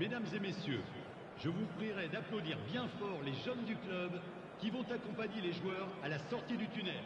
Mesdames et messieurs, je vous prierai d'applaudir bien fort les jeunes du club qui vont accompagner les joueurs à la sortie du tunnel.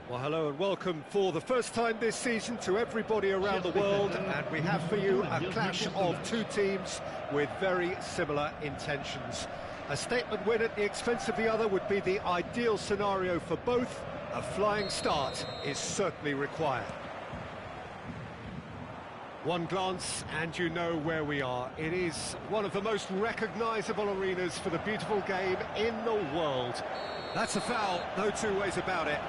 Well, hello and welcome for the first time this season to everybody around the world, and we have for you a clash of two teams with very similar intentions. A statement win at the expense of the other would be the ideal scenario for both. A flying start is certainly required. One glance and you know where we are. It is one of the most recognisable arenas for the beautiful game in the world. That's a foul, no two ways about it.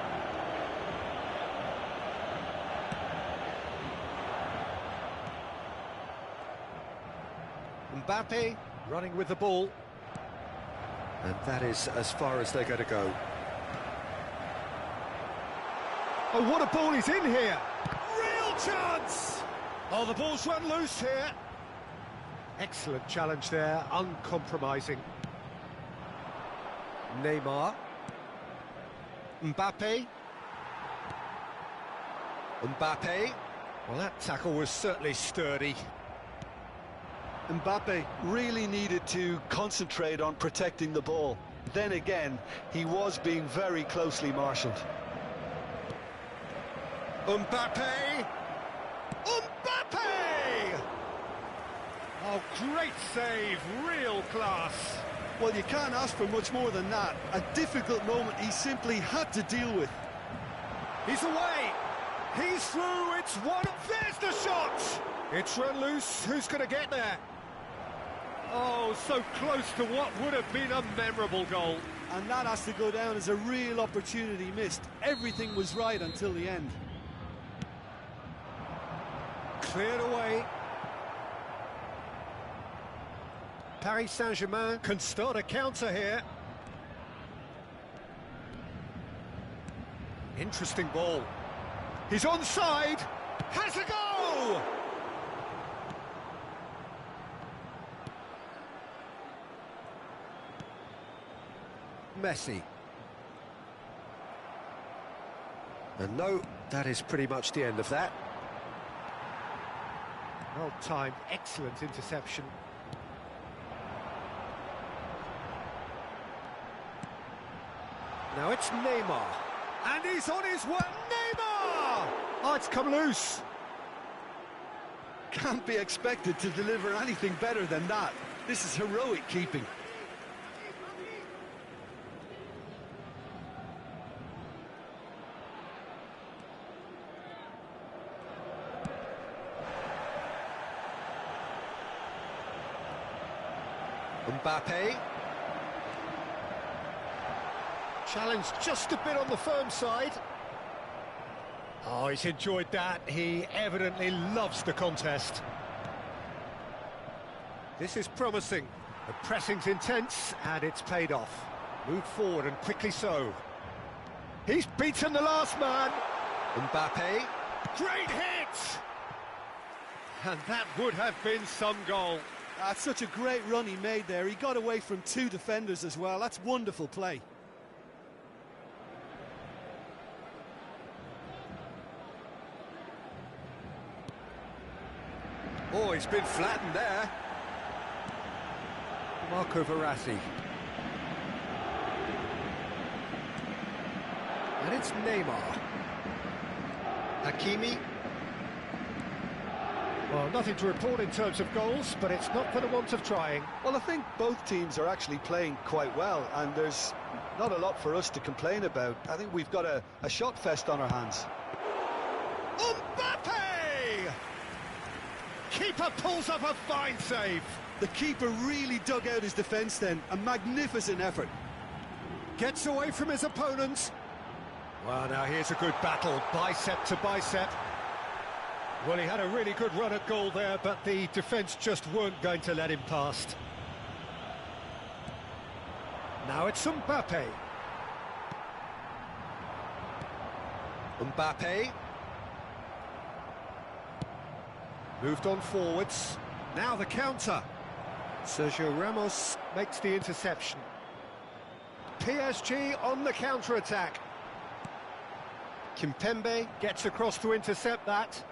Mbappe running with the ball. And that is as far as they're going to go. Oh, what a ball he's in here! Real chance! Oh, the ball's run loose here. Excellent challenge there, uncompromising. Neymar. Mbappe. Mbappe. Well, that tackle was certainly sturdy. Mbappe really needed to concentrate on protecting the ball. Then again, he was being very closely marshalled. Mbappe! Mbappe! Oh, great save, real class. Well, you can't ask for much more than that. A difficult moment he simply had to deal with. He's away! He's through, it's one, there's the shot! It's run loose, who's going to get there? Oh, so close to what would have been a memorable goal. And that has to go down as a real opportunity missed. Everything was right until the end. Cleared away. Paris Saint-Germain can start a counter here. Interesting ball. He's onside. Has a go! Messi. And no, that is pretty much the end of that. Well timed, excellent interception. Now it's Neymar. And he's on his way. Neymar! Oh, it's come loose. Can't be expected to deliver anything better than that. This is heroic keeping. Mbappe. Challenged just a bit on the firm side. Oh, he's enjoyed that. He evidently loves the contest. This is promising. The pressing's intense, and it's paid off. Moved forward, and quickly so. He's beaten the last man. Mbappe. Great hit! And that would have been some goal. That's such a great run he made there. He got away from two defenders as well. That's wonderful play. Oh, he's been flattened there. Marco Verratti. And it's Neymar. Hakimi. Well, nothing to report in terms of goals, but it's not for the want of trying. Well, I think both teams are actually playing quite well, and there's not a lot for us to complain about. I think we've got a shot fest on our hands. Mbappe! Keeper pulls up a fine save. The keeper really dug out his defence then. A magnificent effort. Gets away from his opponents. Well, now here's a good battle, bicep to bicep. Well, he had a really good run at goal there, but the defence just weren't going to let him past. Now it's Mbappe. Mbappe. Moved on forwards. Now the counter. Sergio Ramos makes the interception. PSG on the counter-attack. Kimpembe gets across to intercept that.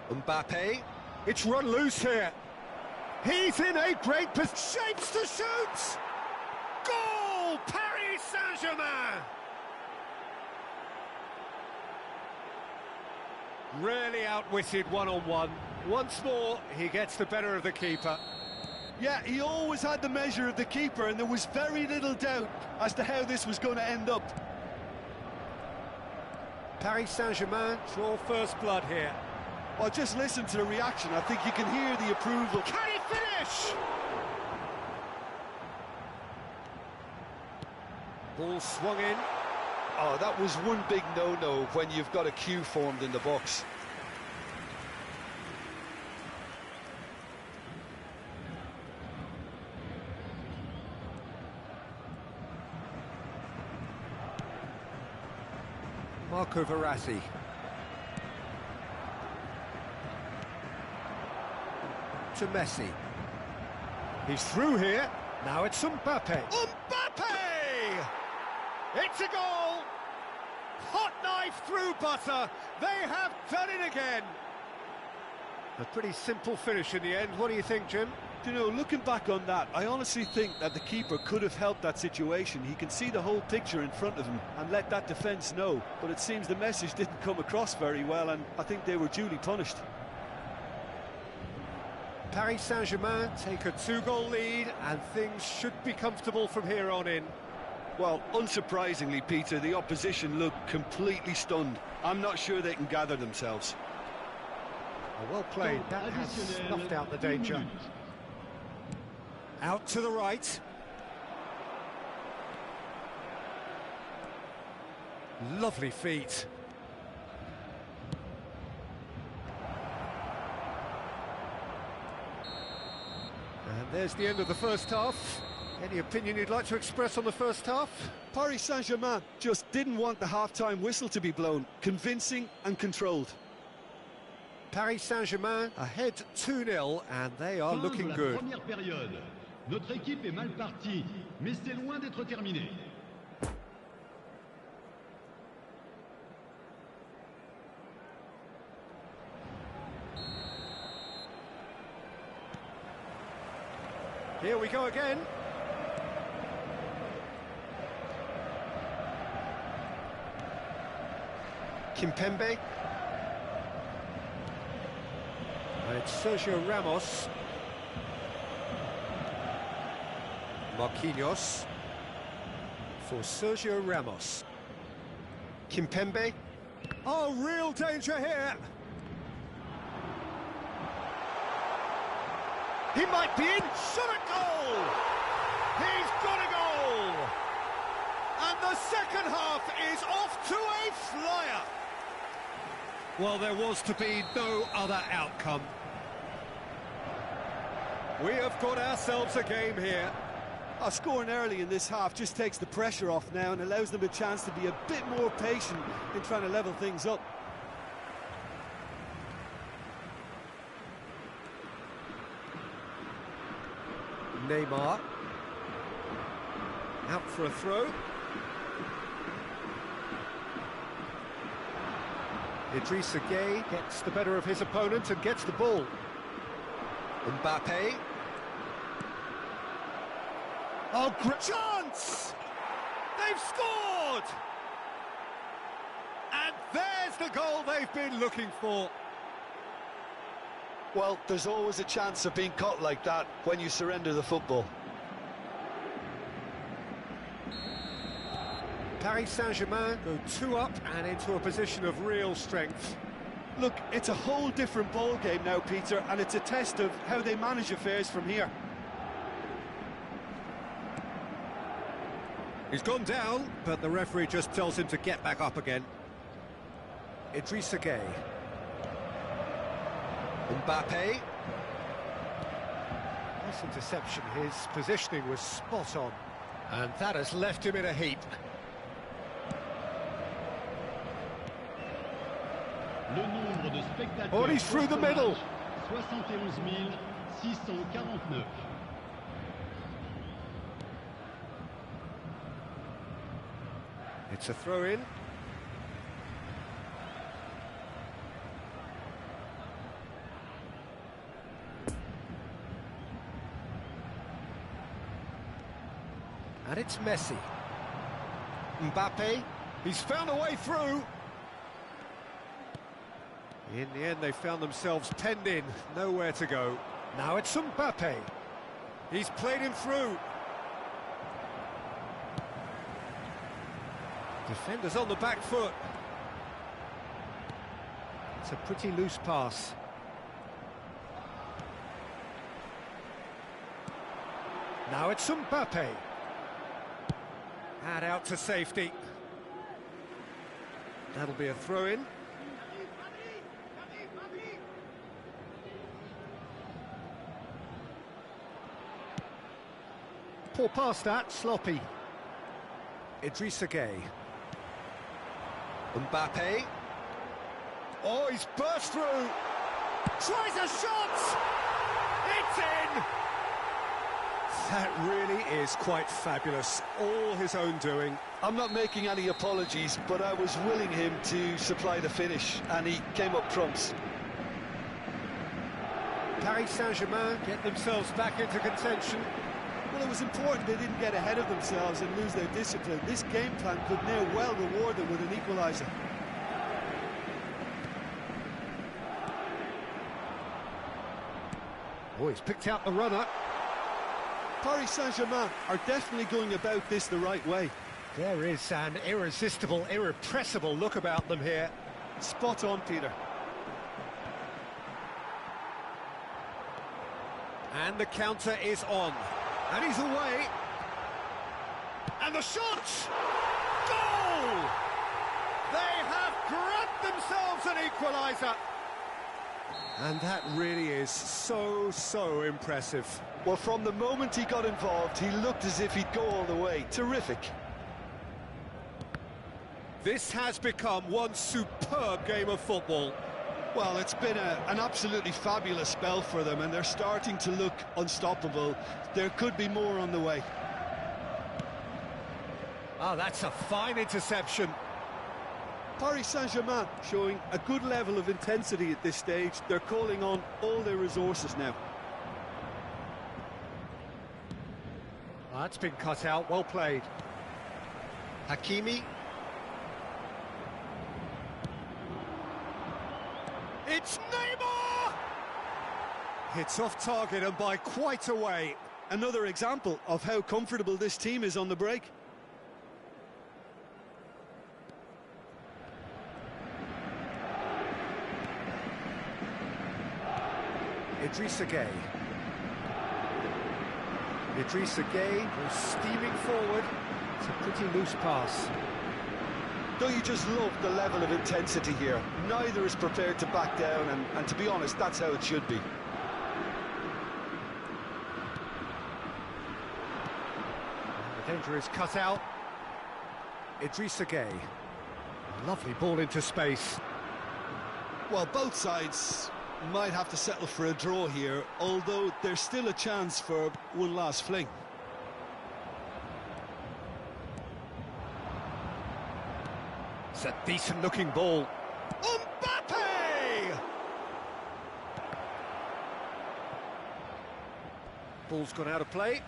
Mbappe. It's run loose here. He's in a great position. Shapes to shoot! Goal! Paris Saint-Germain! Really outwitted one-on-one. Once more, he gets the better of the keeper. Yeah, he always had the measure of the keeper, and there was very little doubt as to how this was going to end up. Paris Saint-Germain draw first blood here. Well, just listen to the reaction. I think you can hear the approval. Can he finish? Ball swung in. Oh, that was one big no-no when you've got a queue formed in the box. Marco Verratti. To Messi. He's through here. Now it's Mbappe. Mbappe! It's a goal! Hot knife through butter. They have done it again. A pretty simple finish in the end. What do you think, Jim? You know, looking back on that, I honestly think that the keeper could have helped that situation. He can see the whole picture in front of him and let that defence know. But it seems the message didn't come across very well, and I think they were duly punished. Paris Saint-Germain take a 2-goal lead, and things should be comfortable from here on in. Well, unsurprisingly, Peter, the opposition look completely stunned. I'm not sure they can gather themselves. Oh, well played. That has snuffed out the danger. Out to the right. Lovely feet. And there's the end of the first half. Any opinion you'd like to express on the first half? Paris Saint-Germain just didn't want the half-time whistle to be blown. Convincing and controlled. Paris Saint-Germain ahead 2-0, and they are looking good. Première période. Notre équipe est mal partie, mais c'est loin d'être terminé. Here we go again. Kimpembe. It's Sergio Ramos. Marquinhos. For Sergio Ramos. Kimpembe. Oh, real danger here. He might be in. Shot at goal. He's got a goal. And the second half is off to a flyer. Well, there was to be no other outcome. We have got ourselves a game here. Scoring early in this half just takes the pressure off now and allows them a chance to be a bit more patient in trying to level things up. Neymar. Out for a throw. Idrissa Gueye gets the better of his opponent and gets the ball. Mbappe. Oh, great chance! They've scored! And there's the goal they've been looking for. Well, there's always a chance of being caught like that when you surrender the football. Paris Saint-Germain go 2 up and into a position of real strength. Look, it's a whole different ball game now, Peter, and it's a test of how they manage affairs from here. He's gone down, but the referee just tells him to get back up again. Idrissa Gueye. Mbappe. Nice interception, his positioning was spot on. And that has left him in a heap. Le nombre de spectateurs. Oh, he's through the middle. 71 649. It's a throw-in. And it's Messi. Mbappe, he's found a way through. In the end, they found themselves penned in, nowhere to go. Now it's Mbappe. He's played him through. Defenders on the back foot. It's a pretty loose pass. Now it's Mbappe. And out to safety. That'll be a throw-in. Poor pass that, sloppy. Idrissa Gueye. Mbappe. Oh, he's burst through. Tries a shot! It's in! That really is quite fabulous. All his own doing. I'm not making any apologies, but I was willing him to supply the finish, and he came up trumps. Paris Saint-Germain get themselves back into contention. Well, it was important they didn't get ahead of themselves and lose their discipline. This game plan could now well reward them with an equaliser. Oh, he's picked out the runner. Paris Saint-Germain are definitely going about this the right way. There is an irresistible, irrepressible look about them here. Spot on, Peter. And the counter is on. And he's away. And the shot! Goal! They have grabbed themselves an equaliser. And that really is so impressive. Well, from the moment he got involved, he looked as if he'd go all the way. Terrific. This has become one superb game of football. Well, it's been an absolutely fabulous spell for them, and they're starting to look unstoppable. There could be more on the way. Oh, that's a fine interception. Paris Saint-Germain showing a good level of intensity at this stage. They're calling on all their resources now. Oh, that's been cut out, well played. Hakimi. It's Neymar! It's off target and by quite a way. Another example of how comfortable this team is on the break. Idrissa Gueye. Idrissa Gueye goes steaming forward. It's a pretty loose pass. Don't you just love the level of intensity here? Neither is prepared to back down, and to be honest, that's how it should be. Danger is cut out. Idrissa Gueye. Lovely ball into space. Well, both sides might have to settle for a draw here, although there's still a chance for one last fling. It's a decent-looking ball. Mbappe! Ball's gone out of play.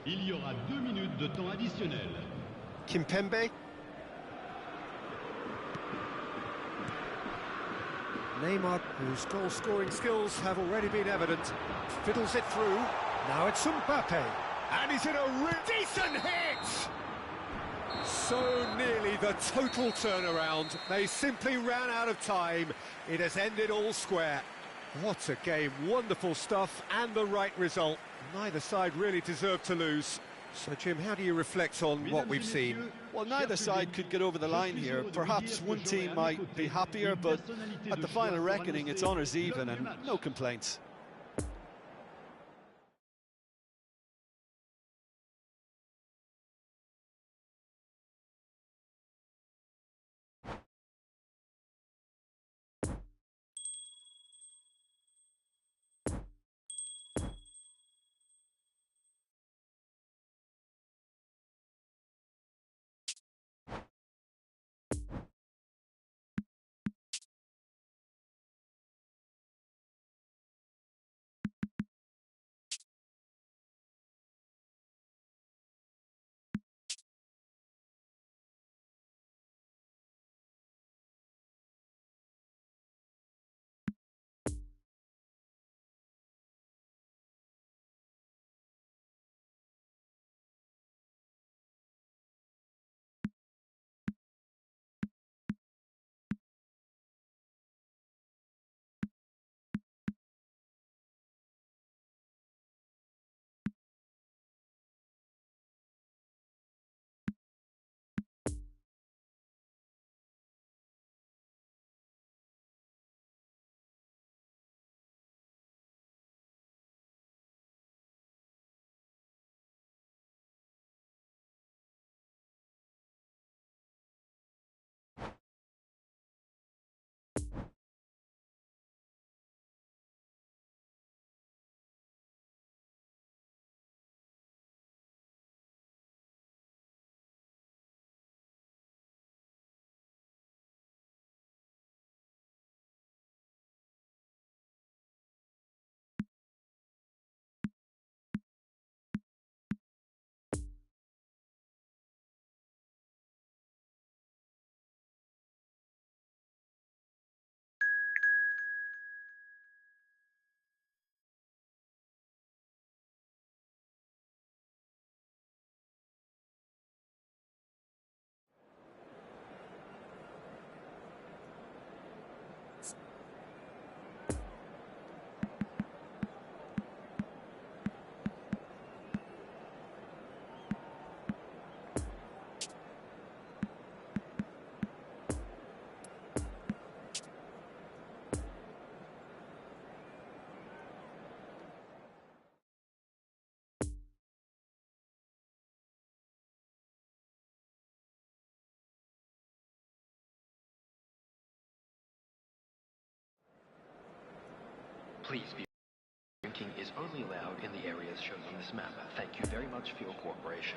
Il y aura 2 minutes de temps additionnel. Kimpembe. Neymar, whose goal-scoring skills have already been evident, fiddles it through. Now it's Mbappe. And he's in a decent hit! So nearly the total turnaround. They simply ran out of time. It has ended all square. What a game. Wonderful stuff and the right result. Neither side really deserved to lose. So, Jim, how do you reflect on what we've seen? Well, neither side could get over the line here. Perhaps one team might be happier, but at the final reckoning, it's honours even and no complaints. Please be drinking is only allowed in the areas shown on this map. Thank you very much for your cooperation.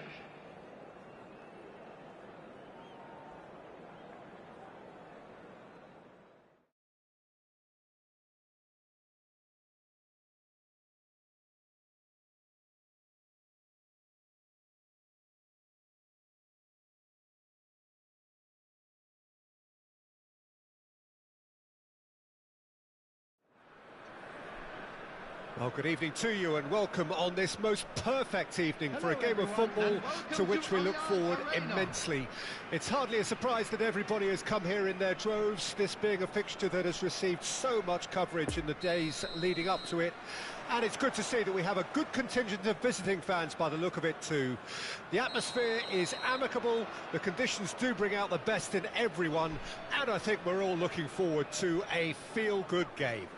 Well, good evening to you and welcome on this most perfect evening for a game of football to which we look forward immensely. It's hardly a surprise that everybody has come here in their droves, this being a fixture that has received so much coverage in the days leading up to it. And it's good to see that we have a good contingent of visiting fans by the look of it too. The atmosphere is amicable, the conditions do bring out the best in everyone, and I think we're all looking forward to a feel-good game.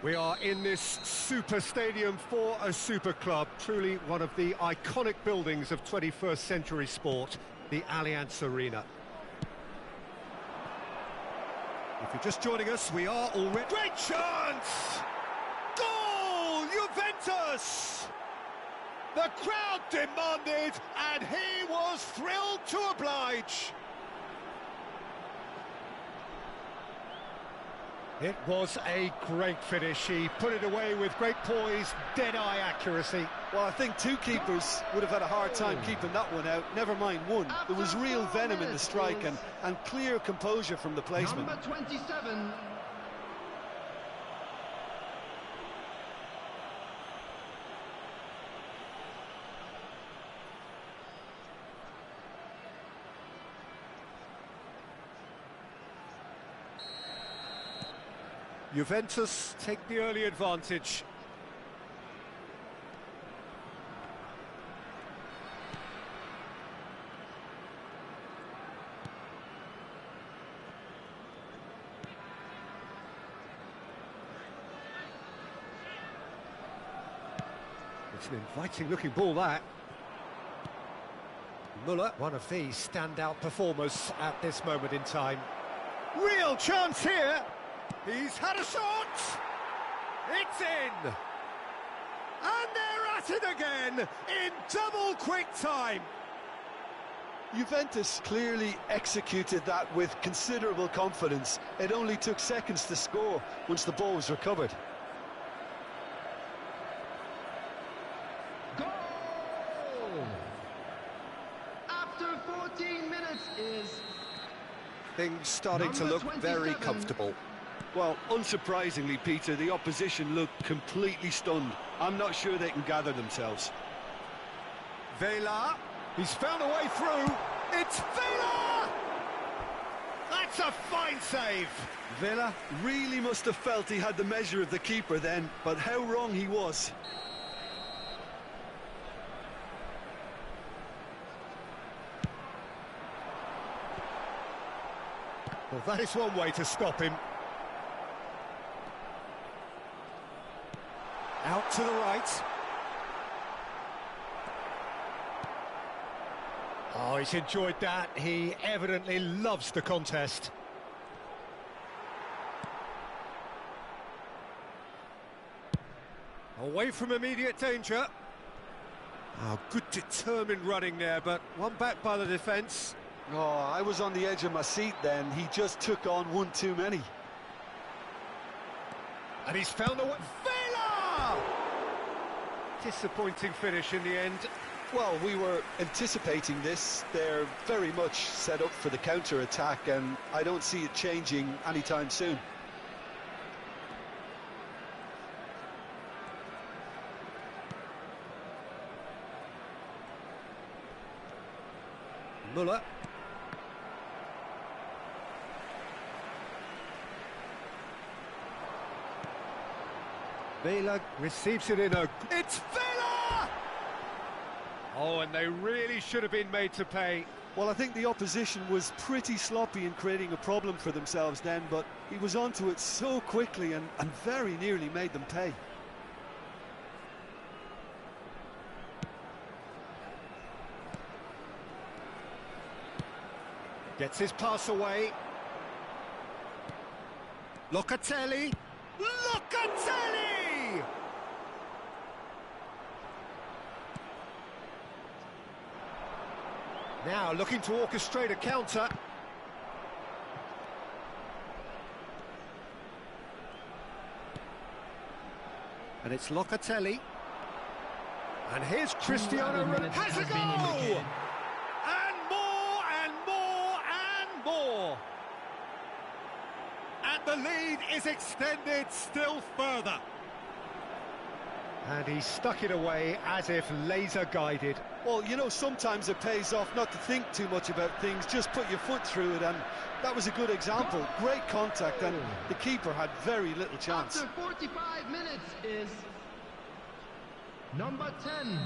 We are in this super stadium for a super club, truly one of the iconic buildings of 21st century sport, the Allianz Arena. If you're just joining us, we are already... Great chance! Goal! Juventus! The crowd demanded, and he was thrilled to oblige. It was a great finish. He put it away with great poise, dead-eye accuracy. Well, I think two keepers would have had a hard time keeping that one out, never mind one. There was real venom in the strike and clear composure from the placement. Number 27. Juventus take the early advantage. It's an inviting-looking ball, that. Müller, one of the standout performers at this moment in time. Real chance here! He's had a shot! It's in! And they're at it again, in double quick time! Juventus clearly executed that with considerable confidence. It only took seconds to score once the ball was recovered. Goal! After 14 minutes is... Things starting to look very comfortable. Well, unsurprisingly, Peter, the opposition looked completely stunned. I'm not sure they can gather themselves. Vela, he's found a way through. It's Vela! That's a fine save. Vela really must have felt he had the measure of the keeper then, but how wrong he was. Well, that is one way to stop him. Out to the right. Oh, he's enjoyed that. He evidently loves the contest. Away from immediate danger. Oh, good determined running there, but one back by the defence. Oh, I was on the edge of my seat then. He just took on one too many. And he's found a way. Vela! Disappointing finish in the end. Well, we were anticipating this. They're very much set up for the counter-attack, and I don't see it changing anytime soon. Müller. Vela receives it in a... It's Vela! Oh, and they really should have been made to pay. Well, I think the opposition was pretty sloppy in creating a problem for themselves then, but he was onto it so quickly and very nearly made them pay. Gets his pass away. Locatelli. Locatelli! Now looking to orchestrate a counter. And it's Locatelli. And here's Cristiano Ronaldo. Has a goal! And more, and more, and more. And the lead is extended still further. And he stuck it away as if laser-guided. Well, you know, sometimes it pays off not to think too much about things, just put your foot through it, and that was a good example. Great contact, and the keeper had very little chance. After 45 minutes is number 10.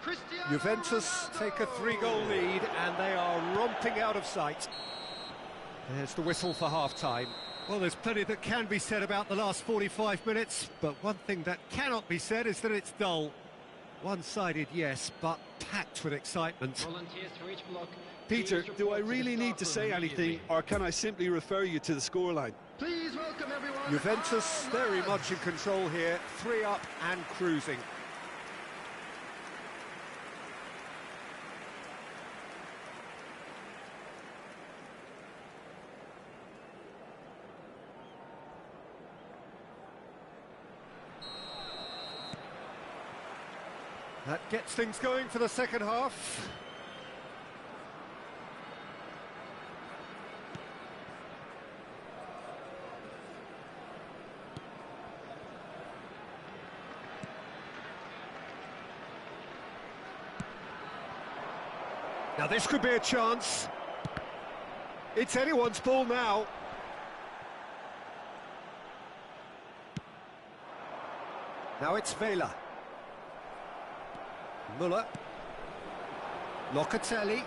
Cristiano Juventus Ronaldo. take a 3-goal lead, and they are romping out of sight. There's the whistle for half-time. Well, there's plenty that can be said about the last 45 minutes, but one thing that cannot be said is that it's dull. One-sided, yes, but packed with excitement. Volunteers for each block. Peter, do I really need to say anything, or can I simply refer you to the scoreline? Please welcome everyone. Juventus very much in control here, 3 up and cruising. That gets things going for the second half. Now this could be a chance. It's anyone's ball now. Now it's Vela. Muller. Locatelli.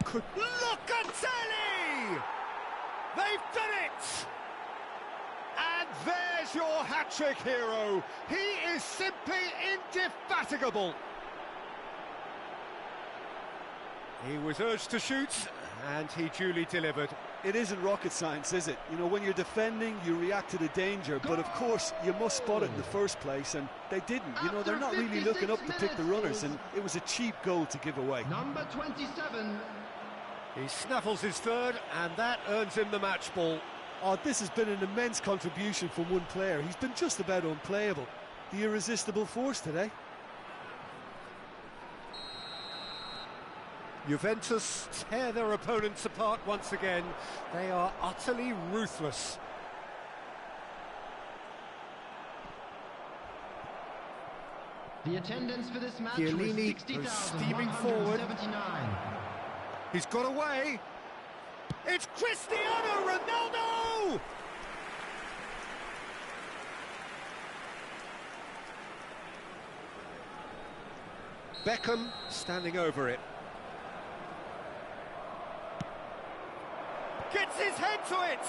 Locatelli! They've done it! And there's your hat-trick hero. He is simply indefatigable. He was urged to shoot, and he duly delivered. It isn't rocket science, is it? You know, when you're defending, you react to the danger, but of course, you must spot it in the first place, and they didn't. You know, they're not really looking up to pick the runners, and it was a cheap goal to give away. Number 27. He snaffles his third, and that earns him the match ball. Oh, this has been an immense contribution from one player. He's been just about unplayable. The irresistible force today. Juventus tear their opponents apart once again. They are utterly ruthless. The attendance for this match Chiellini was goes steaming forward. 60,179. He's got away. It's Cristiano Ronaldo! Beckham standing over it. Gets his head to it!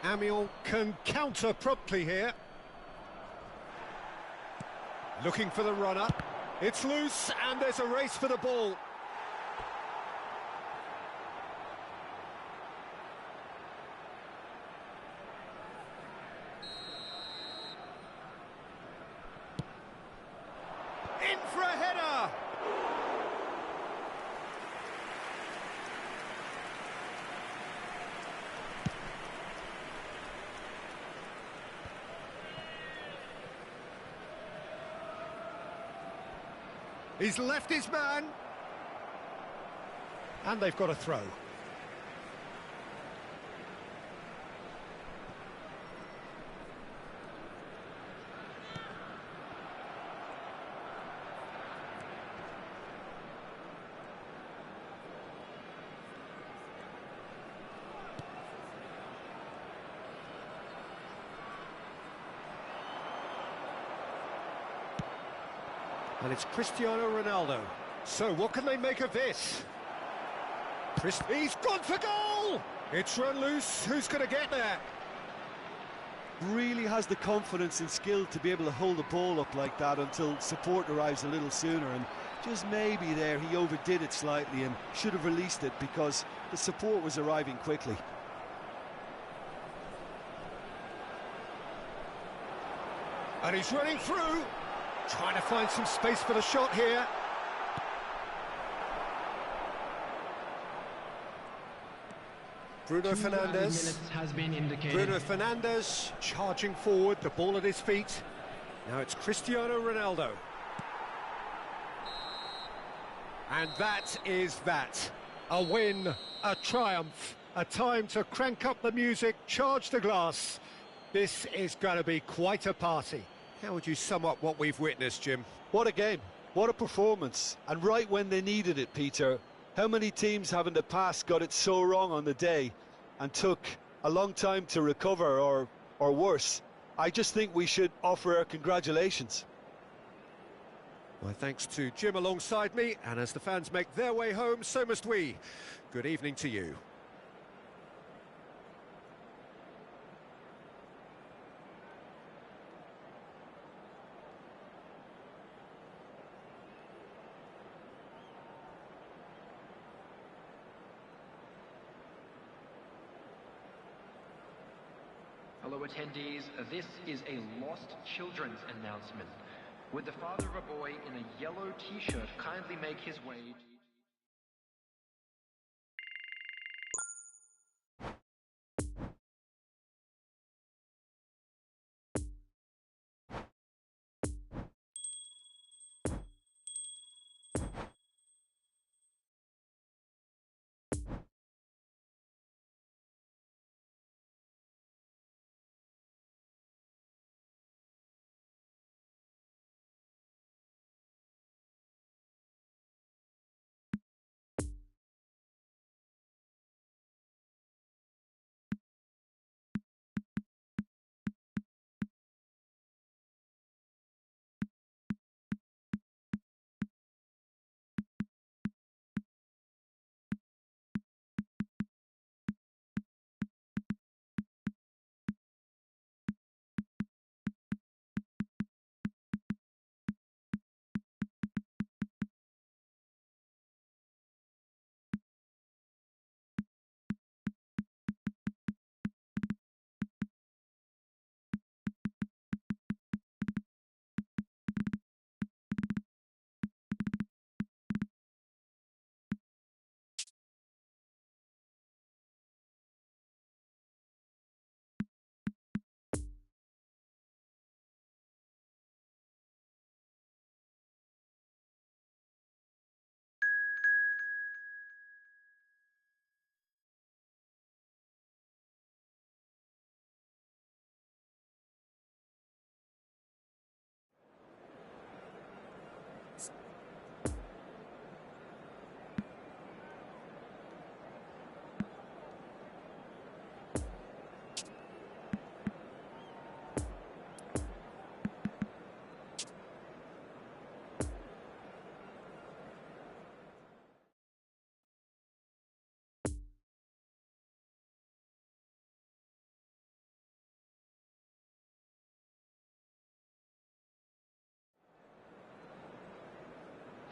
Amiel can counter promptly here. Looking for the runner. It's loose, and there's a race for the ball. In for a header! He's left his man. And they've got a throw. And it's Cristiano Ronaldo. So what can they make of this? He's gone for goal! It's run loose. Who's going to get there? Really has the confidence and skill to be able to hold the ball up like that until support arrives a little sooner, and just maybe there he overdid it slightly and should have released it because the support was arriving quickly. And he's running through. Trying to find some space for the shot here. Bruno Fernandes. Has been indicated. Bruno Fernandes charging forward, the ball at his feet. Now it's Cristiano Ronaldo. And that is that. A win, a triumph, a time to crank up the music, charge the glass. This is going to be quite a party. How would you sum up what we've witnessed, Jim? What a game, what a performance, and right when they needed it, Peter. How many teams have in the past got it so wrong on the day and took a long time to recover, or worse? I just think we should offer our congratulations. My thanks to Jim alongside me, and as the fans make their way home, so must we. Good evening to you. Fellow attendees, this is a lost children's announcement. Would the father of a boy in a yellow t-shirt kindly make his way to...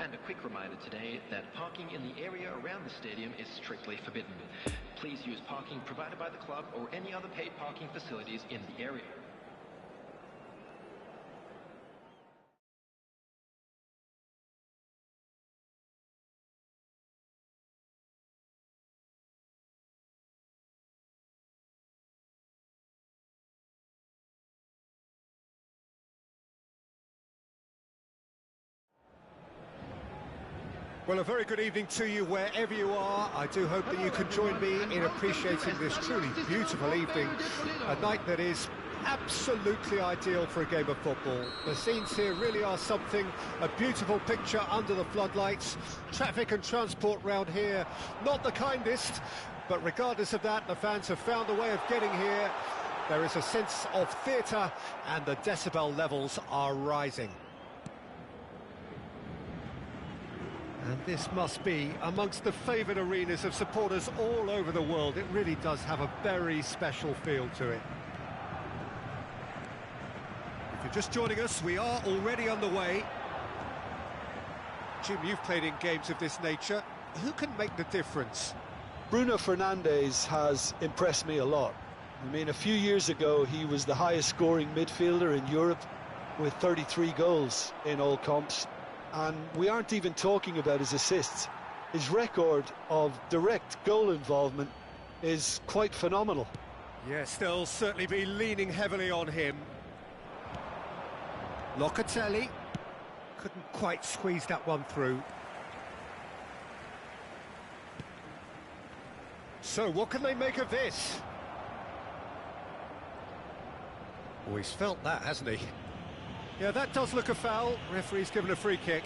And a quick reminder today that parking in the area around the stadium is strictly forbidden. Please use parking provided by the club or any other paid parking facilities in the area. Well, a very good evening to you wherever you are. I do hope that you can join me in appreciating this truly beautiful evening, a night that is absolutely ideal for a game of football. The scenes here really are something, a beautiful picture under the floodlights. Traffic and transport round here, not the kindest, but regardless of that, the fans have found a way of getting here. There is a sense of theatre and the decibel levels are rising. And this must be amongst the favoured arenas of supporters all over the world. It really does have a very special feel to it. If you're just joining us, we are already underway. Jim, you've played in games of this nature. Who can make the difference? Bruno Fernandes has impressed me a lot. I mean, a few years ago, he was the highest scoring midfielder in Europe with 33 goals in all comps. And we aren't even talking about his assists. His record of direct goal involvement is quite phenomenal. Yes, they'll certainly be leaning heavily on him. Locatelli couldn't quite squeeze that one through. So what can they make of this? Oh, he's felt that, hasn't he? Yeah, that does look a foul. Referee's given a free kick.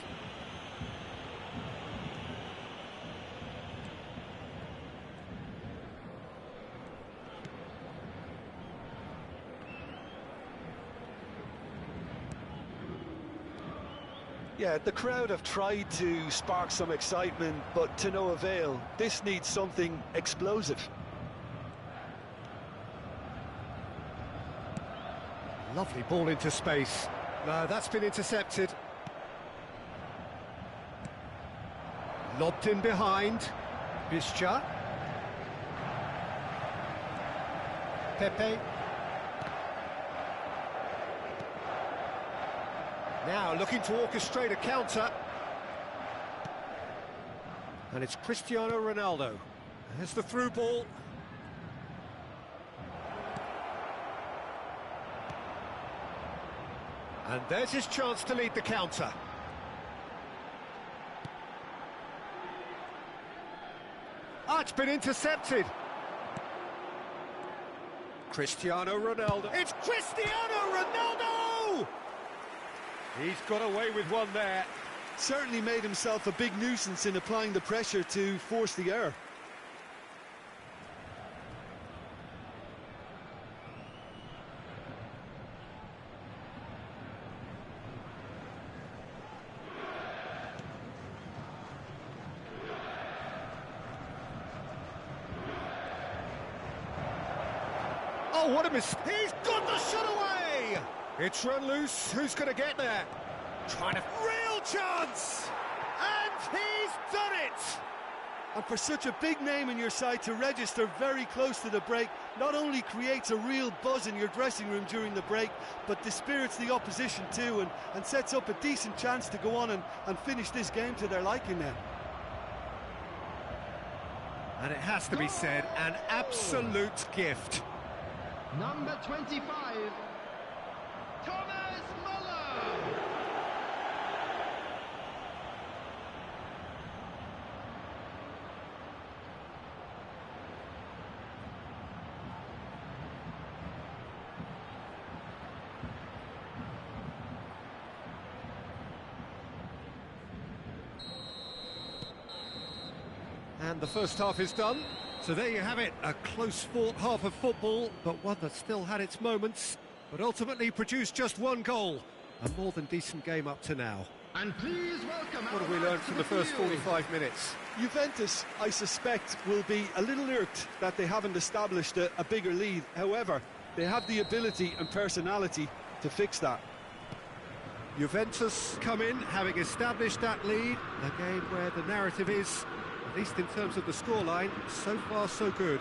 Yeah, the crowd have tried to spark some excitement, but to no avail. This needs something explosive. Lovely ball into space. No, that's been intercepted. Lobbed in behind. Bischa. Pepe. Now looking to orchestrate a counter. And it's Cristiano Ronaldo. There's the through ball. And there's his chance to lead the counter. Ah, it's been intercepted. Cristiano Ronaldo. It's Cristiano Ronaldo! He's got away with one there. Certainly made himself a big nuisance in applying the pressure to force the error. Oh, what a mistake! He's got the shot away! It's run loose. Who's going to get there? Trying to... Real chance! And he's done it! And for such a big name in your side to register very close to the break, not only creates a real buzz in your dressing room during the break, but dispirits the opposition too, and sets up a decent chance to go on and finish this game to their liking then. And it has to be said, an absolute gift. Number 25, Thomas Muller. And the first half is done. So there you have it, a close-fought half of football, but one that still had its moments, but ultimately produced just one goal. A more than decent game up to now. And please welcome... What have we learned from the first 45 minutes? Juventus, I suspect, will be a little irked that they haven't established a bigger lead. However, they have the ability and personality to fix that. Juventus come in, having established that lead, a game where the narrative is, at least in terms of the scoreline, so far so good.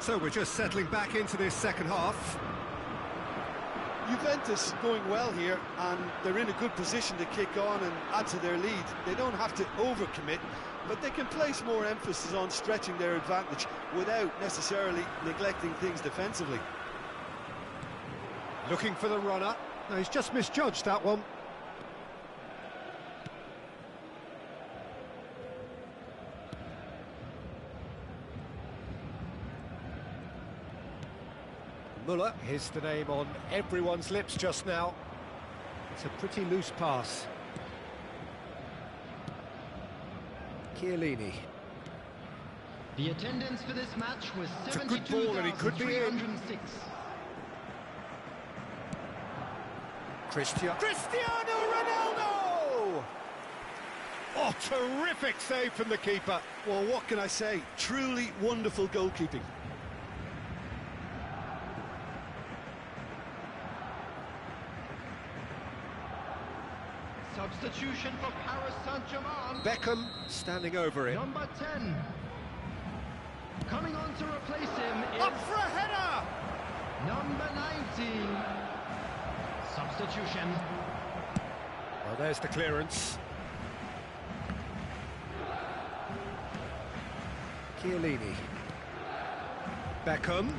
So we're just settling back into this second half. Juventus going well here, and they're in a good position to kick on and add to their lead. They don't have to overcommit, but they can place more emphasis on stretching their advantage without necessarily neglecting things defensively. Looking for the runner. No, he's just misjudged that one. Muller is the name on everyone's lips just now. It's a pretty loose pass. Chiellini. The attendance for this match was It's a good ball and he could be in. 72,306. Cristiano Ronaldo! Oh, terrific save from the keeper. Well, what can I say? Truly wonderful goalkeeping. Substitution for Paris Saint-Germain. Beckham standing over it. Number 10. Coming on to replace him is Up for a header! number 19. Substitution. Well, there's the clearance. Chiellini. Beckham.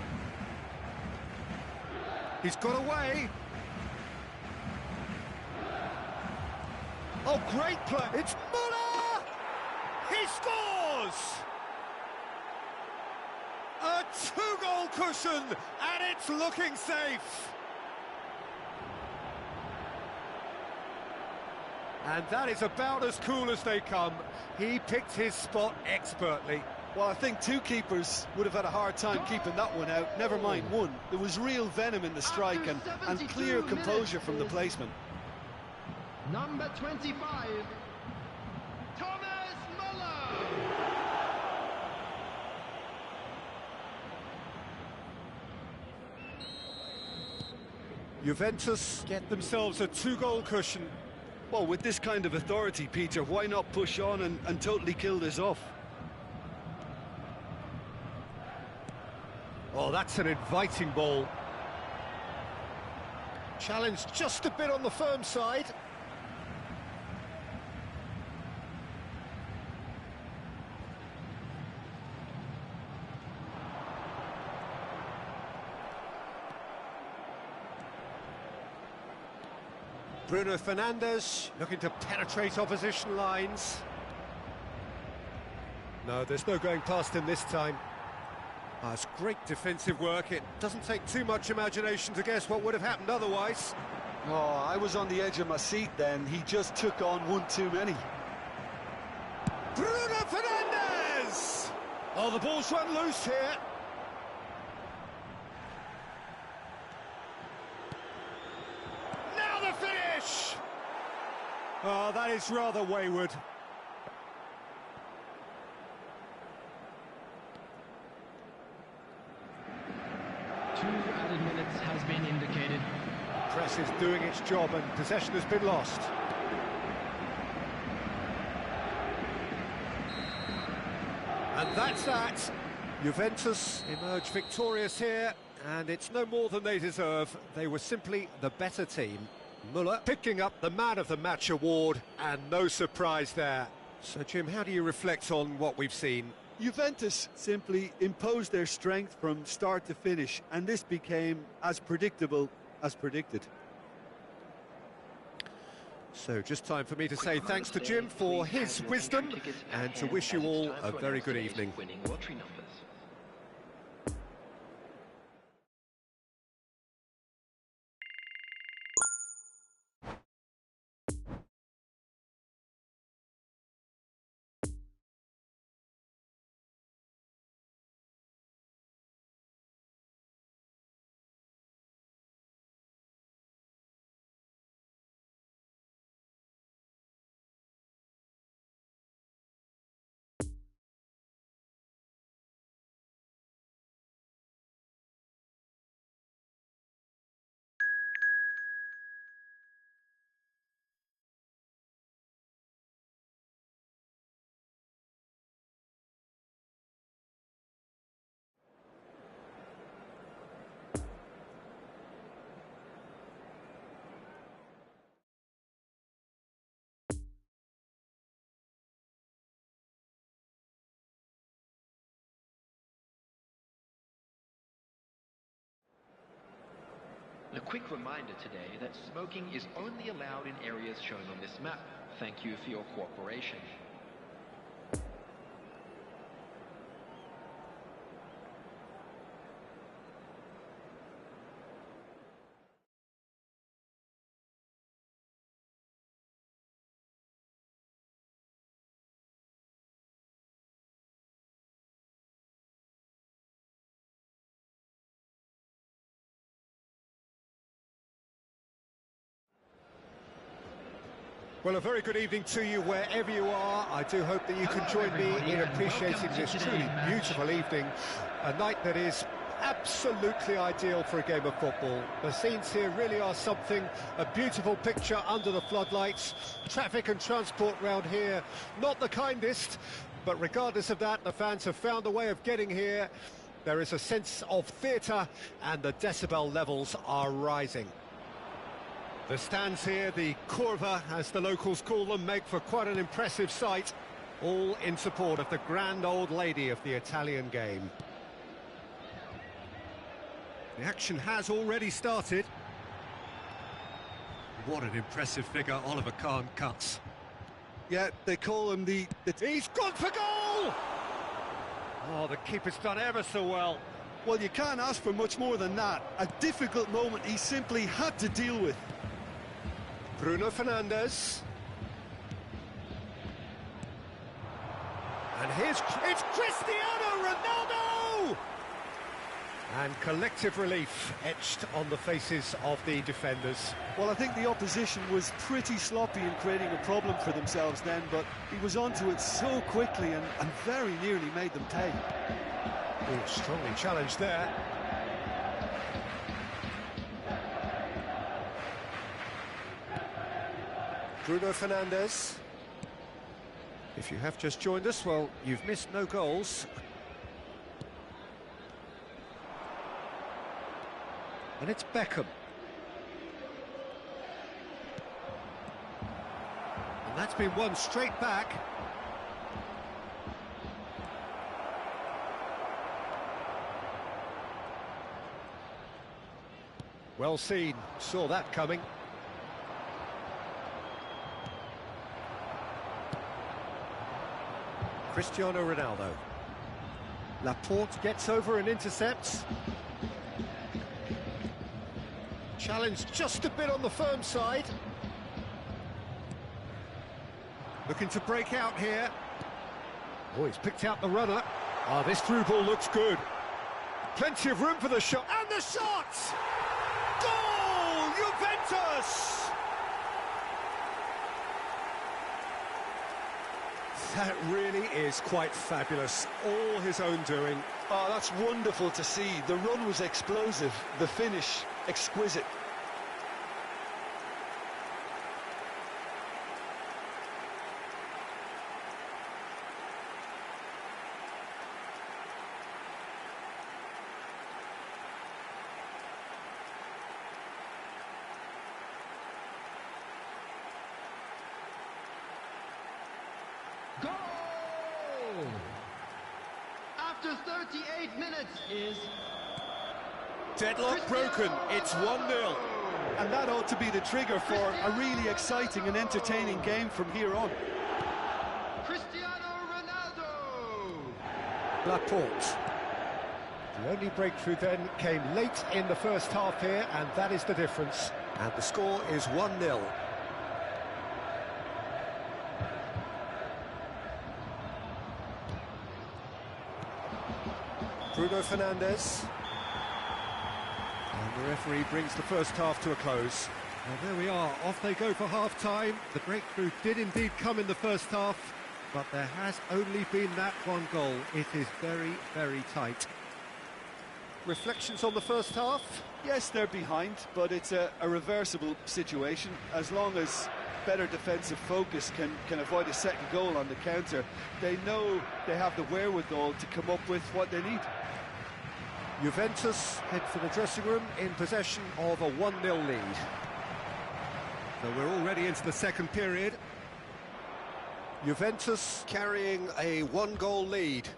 He's got away. Oh, great play. It's Muller! He scores! A two-goal cushion, and it's looking safe. And that is about as cool as they come. He picked his spot expertly. Well, I think two keepers would have had a hard time keeping that one out, never mind one. There was real venom in the strike and clear composure from the placement. Number 25. Thomas Muller. Juventus get themselves a two-goal cushion. Well, with this kind of authority, Peter, why not push on and totally kill this off? Oh, that's an inviting ball. Challenged just a bit on the firm side. Bruno Fernandes looking to penetrate opposition lines. No, there's no going past him this time. It's great defensive work. It doesn't take too much imagination to guess what would have happened otherwise. Oh, I was on the edge of my seat then. He just took on one too many. Bruno Fernandes! Oh, the ball's run loose here. Now the finish! Oh, that is rather wayward. Two added minutes has been indicated. Press is doing its job and possession has been lost. And that's that. Juventus emerge victorious here, and it's no more than they deserve. They were simply the better team. Müller picking up the Man of the Match award, and no surprise there. So, Jim, how do you reflect on what we've seen? Juventus simply imposed their strength from start to finish, and this became as predictable as predicted. So just time for me to say thanks to Jim for his wisdom and to wish you all a very good evening. Winning lottery numbers. A quick reminder today that smoking is only allowed in areas shown on this map. Thank you for your cooperation. Well, a very good evening to you wherever you are. I do hope that you can join me in appreciating this truly beautiful evening, a night that is absolutely ideal for a game of football. The scenes here really are something, a beautiful picture under the floodlights. Traffic and transport round here, not the kindest, but regardless of that, the fans have found a way of getting here. There is a sense of theatre and the decibel levels are rising. The stands here, the curva, as the locals call them, make for quite an impressive sight, all in support of the grand old lady of the Italian game. The action has already started. What an impressive figure Oliver Kahn cuts. Yeah, they call him the... He's gone for goal! Oh, the keeper's done ever so well. Well, you can't ask for much more than that. A difficult moment he simply had to deal with. Bruno Fernandes. And it's Cristiano Ronaldo! And collective relief etched on the faces of the defenders. Well, I think the opposition was pretty sloppy in creating a problem for themselves then, but he was onto it so quickly and very nearly made them pay. Oh, strongly challenged there. Bruno Fernandes. If you have just joined us, well, you've missed no goals. And it's Beckham. That's been won straight back. Well seen, saw that coming. Cristiano Ronaldo. Laporte gets over and intercepts. Challenged just a bit on the firm side. Looking to break out here. Oh, he's picked out the runner. Ah, this through ball looks good. Plenty of room for the shot. And the shot! Goal! Juventus! That really is quite fabulous. All his own doing. Oh, that's wonderful to see. The run was explosive, the finish exquisite. Goal! After 38 minutes is... Deadlock broken, it's 1-0. And that ought to be the trigger for a really exciting and entertaining game from here on. Cristiano Ronaldo! Laporte. The only breakthrough then came late in the first half here, and that is the difference. And the score is 1-0. Bruno Fernandes. And the referee brings the first half to a close. Well, there we are, off they go for half-time. The breakthrough did indeed come in the first half, but there has only been that one goal. It is very, very tight. Reflections on the first half? Yes, they're behind, but it's a reversible situation. As long as better defensive focus can avoid a second goal on the counter, they know they have the wherewithal to come up with what they need. Juventus head for the dressing room in possession of a 1-0 lead. So we're already into the second period. Juventus carrying a 1-goal lead.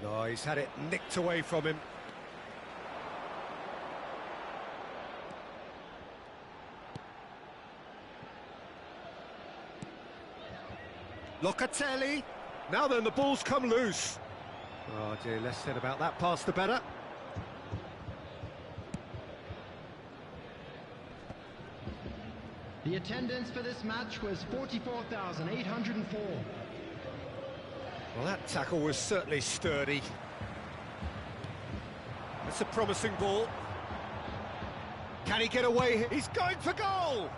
No, he's had it nicked away from him. Locatelli. Now then, the ball's come loose. Oh dear, less said about that pass the better. The attendance for this match was 44,804. Well, that tackle was certainly sturdy. That's a promising ball. Can he get away? He's going for goal!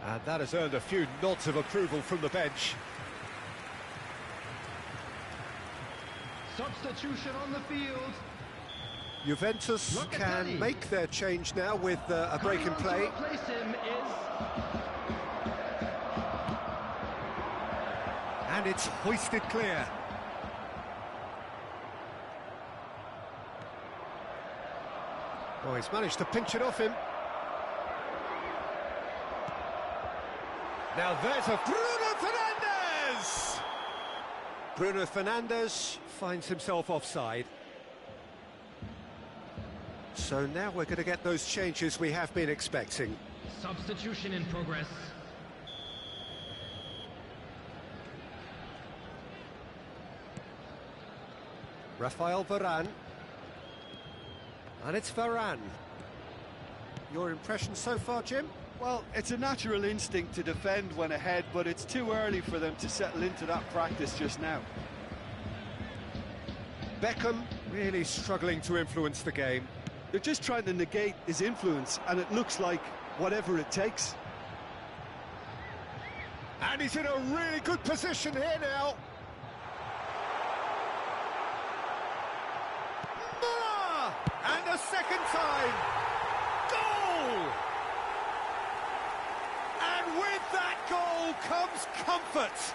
And that has earned a few nods of approval from the bench. Substitution on the field. Juventus can make their change now with a break in play. To replace him is... And it's hoisted clear. Oh, he's managed to pinch it off him. Now there's a Bruno Fernandes! Bruno Fernandes finds himself offside. So now we're going to get those changes we have been expecting. Substitution in progress. Rafael Varane. And it's Varane. Your impression so far, Jim? Well, it's a natural instinct to defend when ahead, but it's too early for them to settle into that practice just now. Beckham really struggling to influence the game. They're just trying to negate his influence, and it looks like whatever it takes. And he's in a really good position here now. Muller! And a second time. Goal! And with that goal comes comfort.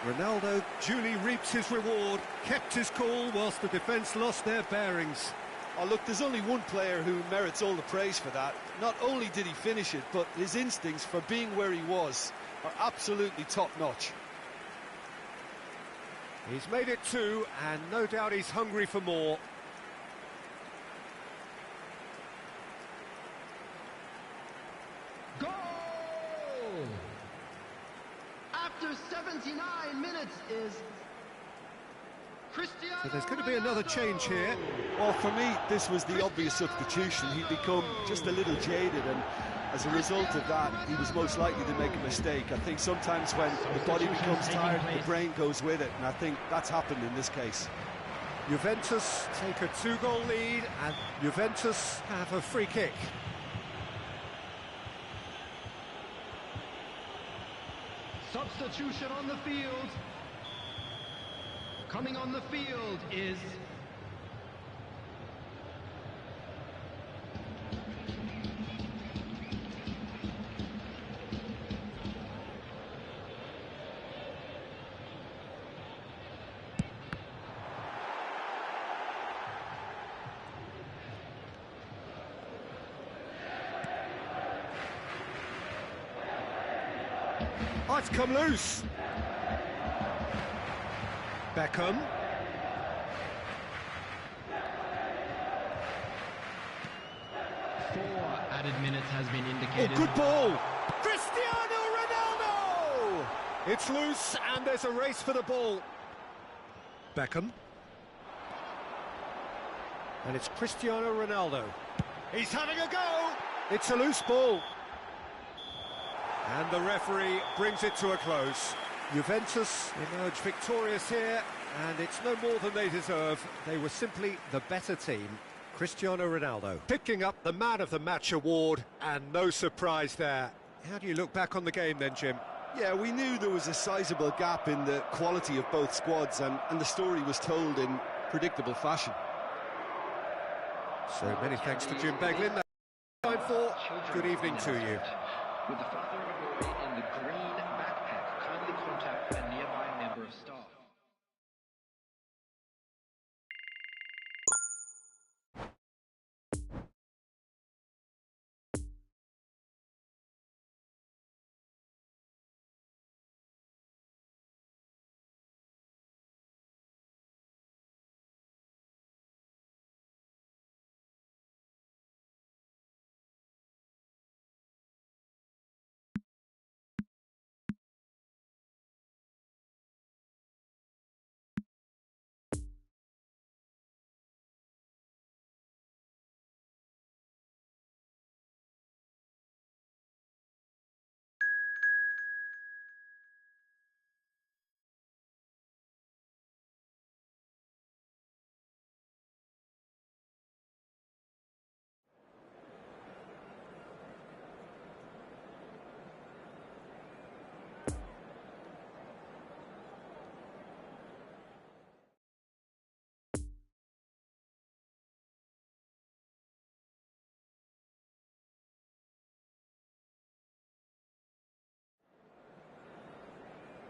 Ronaldo duly reaps his reward, kept his cool whilst the defence lost their bearings. Oh, look, there's only one player who merits all the praise for that. Not only did he finish it, but his instincts for being where he was are absolutely top-notch. He's made it 2, and no doubt he's hungry for more. Goal! After 79 minutes is Cristiano So there's going to be another change here. Well, for me, this was the obvious substitution. He'd become just a little jaded, and as a result of that, he was most likely to make a mistake. I think sometimes when the body becomes tired, the brain goes with it, and I think that's happened in this case. Juventus take a 2-goal lead, and Juventus have a free kick. Substitution on the field. Coming on the field is Oh, it's come loose. Beckham. 4 added minutes has been indicated. Oh, good ball. Cristiano Ronaldo! It's loose, and there's a race for the ball. Beckham. And it's Cristiano Ronaldo. He's having a go. It's a loose ball. And the referee brings it to a close. Juventus emerge victorious here, and it's no more than they deserve. They were simply the better team. Cristiano Ronaldo picking up the Man of the Match award, and no surprise there. How do you look back on the game then, Jim? Yeah, we knew there was a sizable gap in the quality of both squads, and the story was told in predictable fashion. So many thanks to Jim Beglin. That's time for good evening to you. With the father of a boy in the green backpack, kindly contact a nearby member of staff.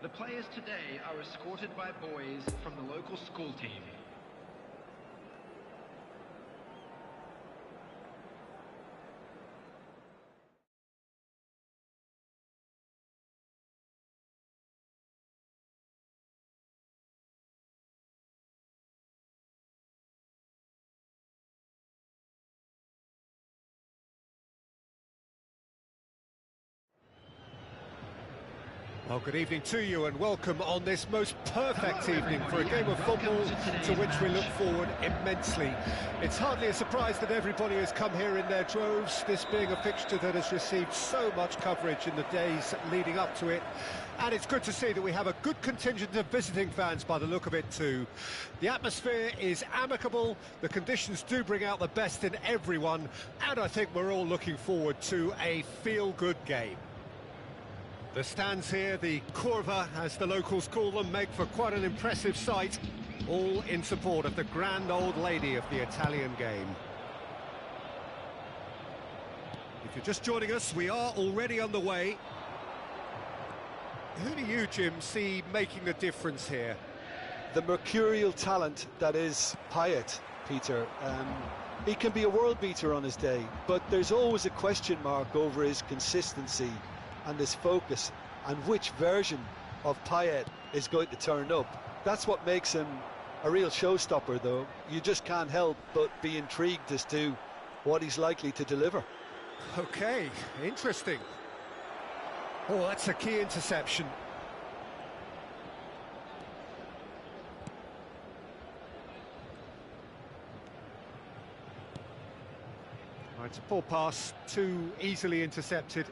The players today are escorted by boys from the local school team. Well, good evening to you and welcome on this most perfect evening for a game of football to which we look forward immensely. It's hardly a surprise that everybody has come here in their droves, this being a fixture that has received so much coverage in the days leading up to it. And it's good to see that we have a good contingent of visiting fans by the look of it too. The atmosphere is amicable, the conditions do bring out the best in everyone, and I think we're all looking forward to a feel-good game. The stands here, the Curva, as the locals call them, make for quite an impressive sight, all in support of the grand old lady of the Italian game. If you're just joining us, we are already underway. Who do you, Jim, see making the difference here? The mercurial talent that is Payet, Peter. He can be a world beater on his day, but there's always a question mark over his consistency and his focus, and which version of Payet is going to turn up. That's what makes him a real showstopper, though. You just can't help but be intrigued as to what he's likely to deliver. Okay, interesting. Oh, that's a key interception. Oh, it's a poor pass, too easily intercepted.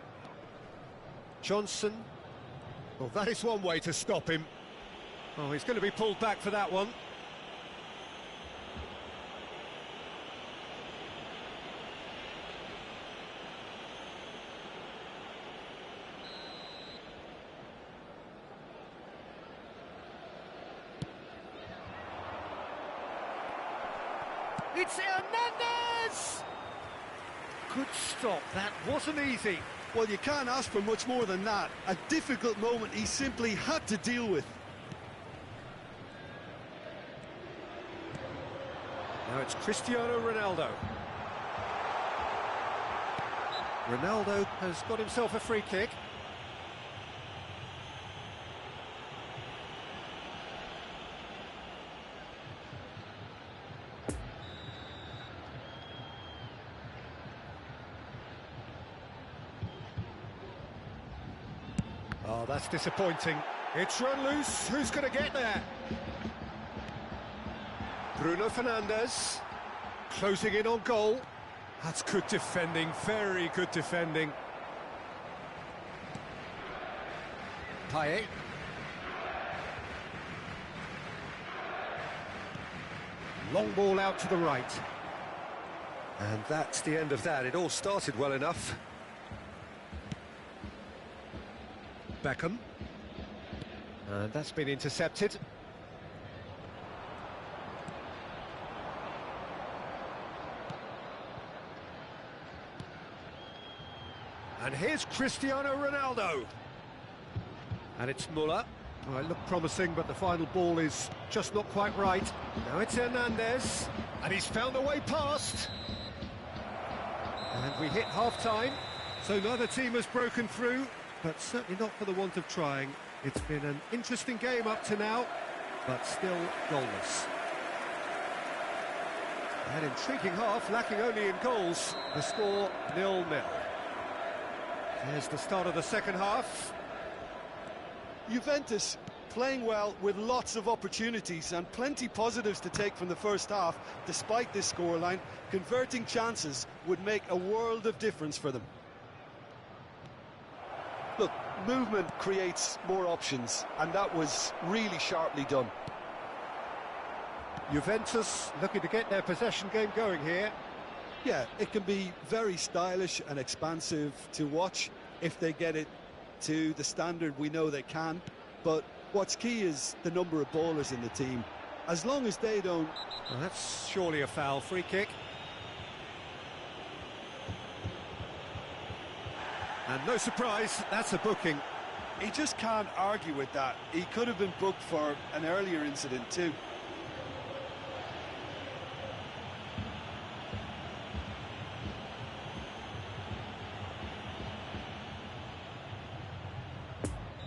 Johnson. Well, that is one way to stop him. Oh, he's going to be pulled back for that one. It's Hernandez! Good stop, that wasn't easy. Well, you can't ask for much more than that. A difficult moment he simply had to deal with. Now it's Cristiano Ronaldo. Ronaldo has got himself a free kick. Oh, that's disappointing. It's run loose. Who's going to get there? Bruno Fernandes. Closing in on goal. That's good defending. Very good defending. Payet. Long ball out to the right. And that's the end of that. It all started well enough. Beckham. And that's been intercepted. And here's Cristiano Ronaldo. And it's Müller. Oh, it looked promising, but the final ball is just not quite right. Now it's Hernandez. And he's found a way past. And we hit half-time. So neither team has broken through, but certainly not for the want of trying. It's been an interesting game up to now, but still goalless. An intriguing half, lacking only in goals. The score 0-0. There's the start of the second half. Juventus playing well with lots of opportunities and plenty positives to take from the first half. Despite this scoreline, converting chances would make a world of difference for them. Look, movement creates more options, and that was really sharply done. Juventus looking to get their possession game going here. Yeah, it can be very stylish and expansive to watch if they get it to the standard we know they can. But what's key is the number of ballers in the team. As long as they don't... Well, that's surely a foul. Free kick. And no surprise, that's a booking. He just can't argue with that. He could have been booked for an earlier incident too.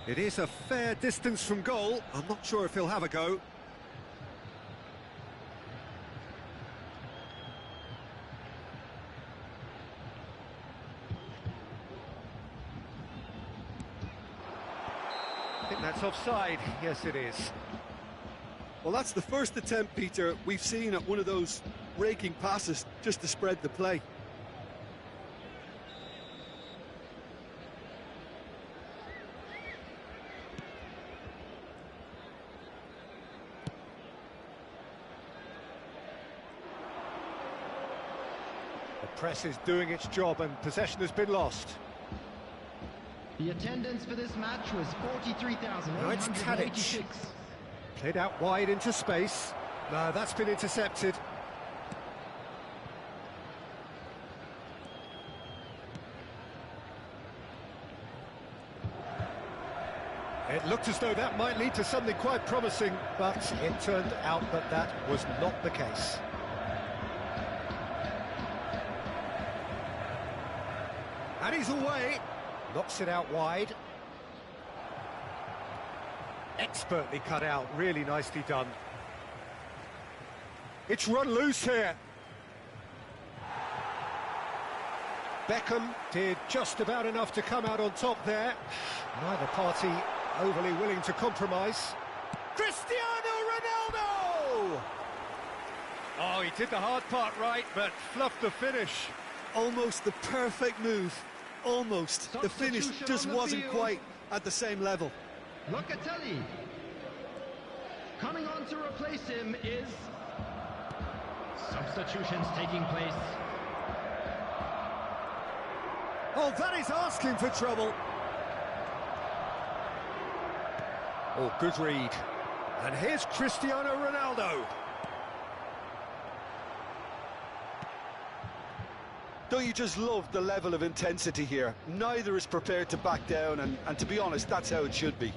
It is a fair distance from goal. I'm not sure if he'll have a go. I think that's offside. Yes, it is. Well, that's the first attempt, Peter, we've seen at one of those raking passes just to spread the play. The press is doing its job and possession has been lost. The attendance for this match was 43,886. Played out wide into space. No, that's been intercepted. It looked as though that might lead to something quite promising, but it turned out that that was not the case. And he's away. Knocks it out wide. Expertly cut out, really nicely done. It's run loose here. Beckham did just about enough to come out on top there. Neither party overly willing to compromise. Cristiano Ronaldo! Oh, he did the hard part right, but fluffed the finish. Almost the perfect move. Almost. The finish just wasn't quite at the same level. Locatelli. Coming on to replace him is... Substitutions taking place. Oh, that is asking for trouble. Oh, good read. And here's Cristiano Ronaldo. Don't you just love the level of intensity here? Neither is prepared to back down, and to be honest, that's how it should be.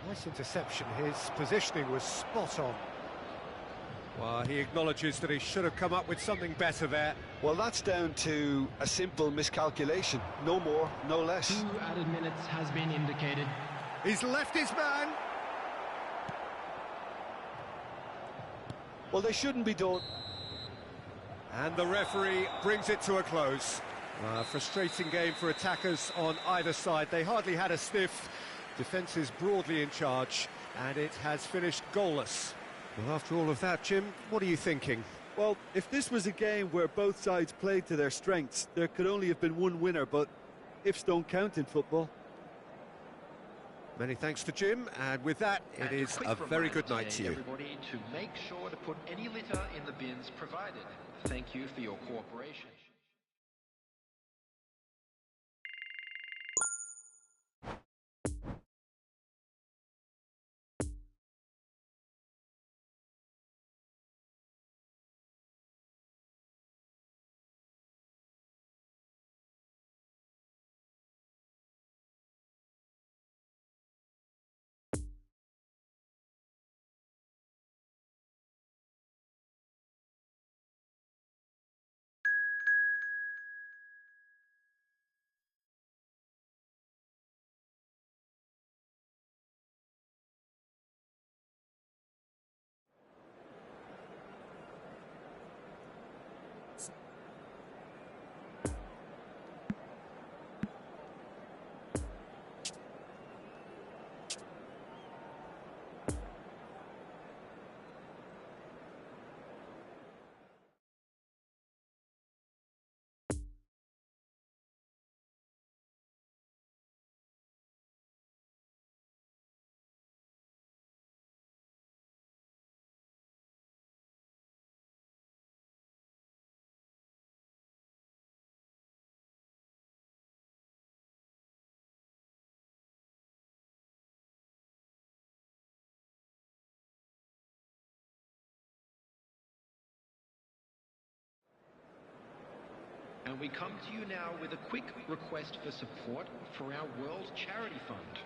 Nice interception. His positioning was spot on. Well, he acknowledges that he should have come up with something better there. Well, that's down to a simple miscalculation. No more, no less. 2 added minutes has been indicated. He's left his man. Well, they shouldn't be done. And the referee brings it to a close. Frustrating game for attackers on either side. They hardly had a sniff. Defence is broadly in charge, and it has finished goalless. Well, after all of that, Jim, what are you thinking? Well, if this was a game where both sides played to their strengths, there could only have been one winner, but ifs don't count in football. Many thanks to Jim, and with that, it is a very good night to you. Everybody, to make sure to put any litter in the bins provided. Thank you for your cooperation. And we come to you now with a quick request for support for our World Charity Fund.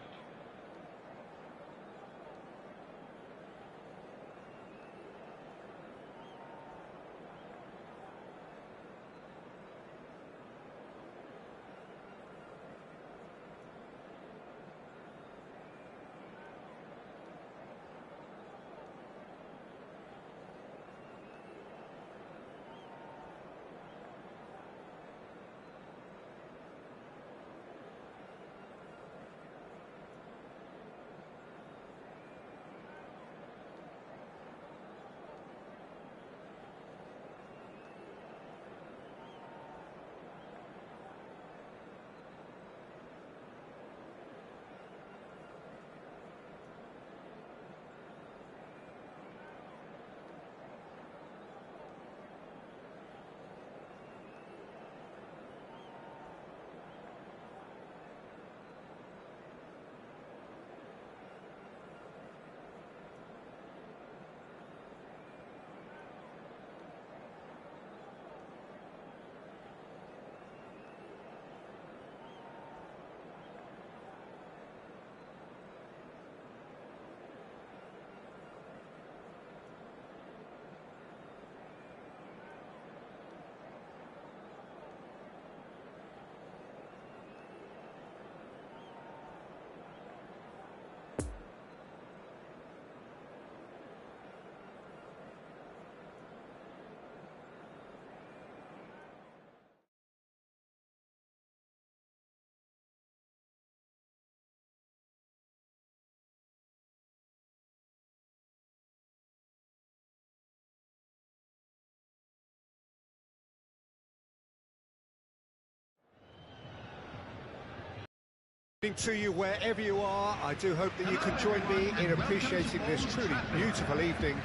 To you wherever you are, I do hope that you can join me in appreciating this truly beautiful evening,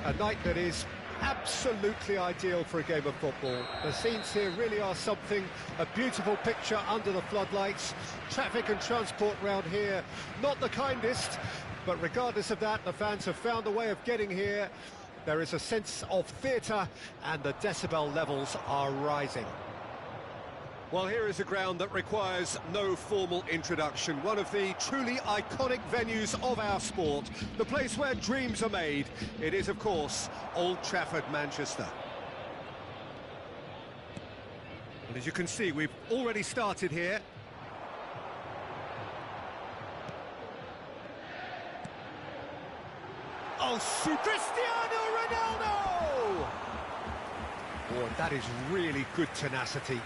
a night that is absolutely ideal for a game of football. The scenes here really are something, a beautiful picture under the floodlights. Traffic and transport round here, not the kindest, but regardless of that, the fans have found a way of getting here. There is a sense of theatre and the decibel levels are rising. Well, here is a ground that requires no formal introduction. One of the truly iconic venues of our sport, the place where dreams are made. It is, of course, Old Trafford, Manchester. And as you can see, we've already started here. Oh, Cristiano Ronaldo! Oh, that is really good tenacity.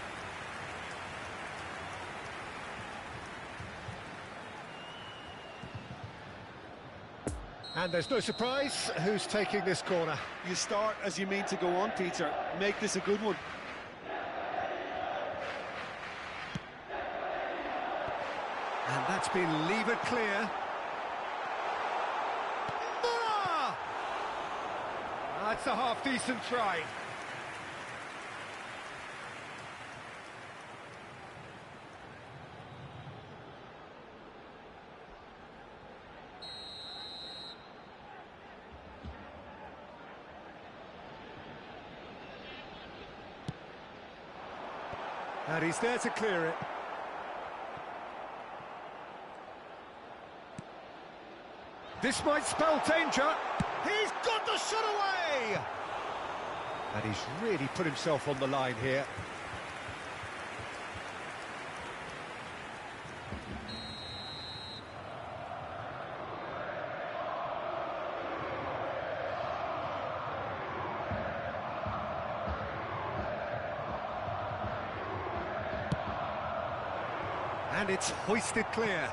And there's no surprise who's taking this corner. You start as you mean to go on, Peter. Make this a good one. And that's been levered clear. Ah! That's a half-decent try. And he's there to clear it. This might spell danger. He's got the shot away! And he's really put himself on the line here. And it's hoisted clear.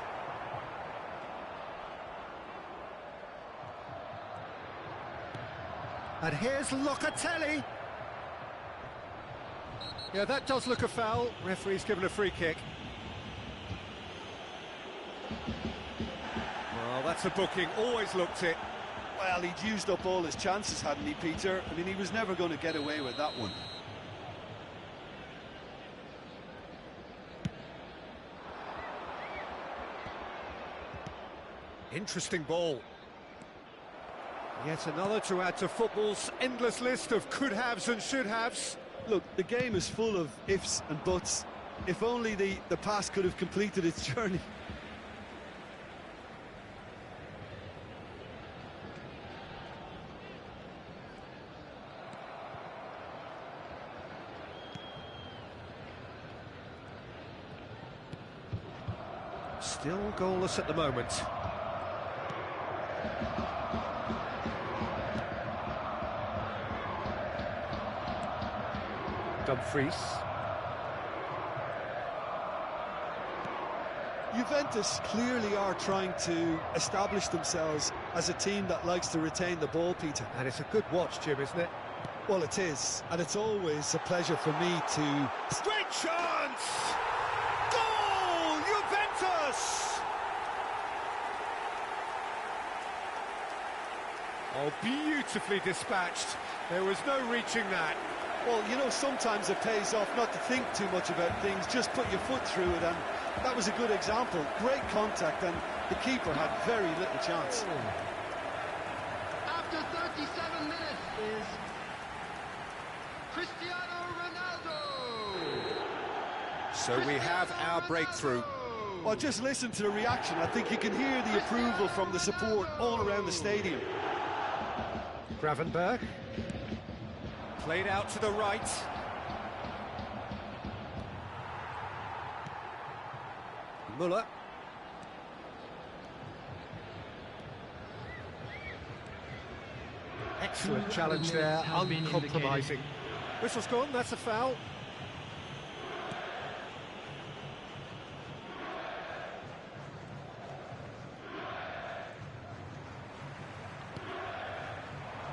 And here's Locatelli. Yeah, that does look a foul. Referee's given a free kick. Well, that's a booking. Always looked it. Well, he'd used up all his chances, hadn't he, Peter? I mean, he was never going to get away with that one. Interesting ball. Yet another to add to football's endless list of could-haves and should-haves. Look, the game is full of ifs and buts. If only the pass could have completed its journey. Still goalless at the moment. Dumfries. Juventus clearly are trying to establish themselves as a team that likes to retain the ball, Peter. And it's a good watch, Jim, isn't it? Well, it is, and it's always a pleasure for me to... Great chance! Goal! Juventus! Oh, beautifully dispatched. There was no reaching that. Well, you know, sometimes it pays off not to think too much about things, just put your foot through it, and that was a good example. Great contact, and the keeper had very little chance. After 37 minutes is Cristiano Ronaldo. So we have our breakthrough. Well, just listen to the reaction. I think you can hear the approval from the support all around the stadium. Gravenberg. Played out to the right. Müller. Excellent challenge there, uncompromising. Whistle's gone, that's a foul.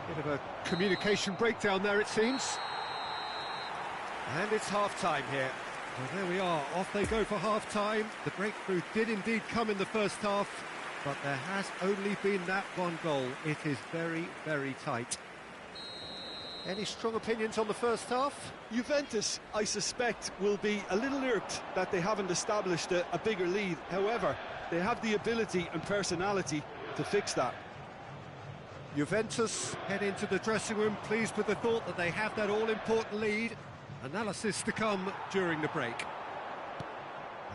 Bit of a communication breakdown there, it seems. And it's half-time here. Well, there we are, off they go for half-time. The breakthrough did indeed come in the first half, but there has only been that one goal. It is very, very tight. Any strong opinions on the first half? Juventus, I suspect, will be a little irked that they haven't established a bigger lead. However, they have the ability and personality to fix that. Juventus head into the dressing room pleased with the thought that they have that all-important lead. Analysis to come during the break.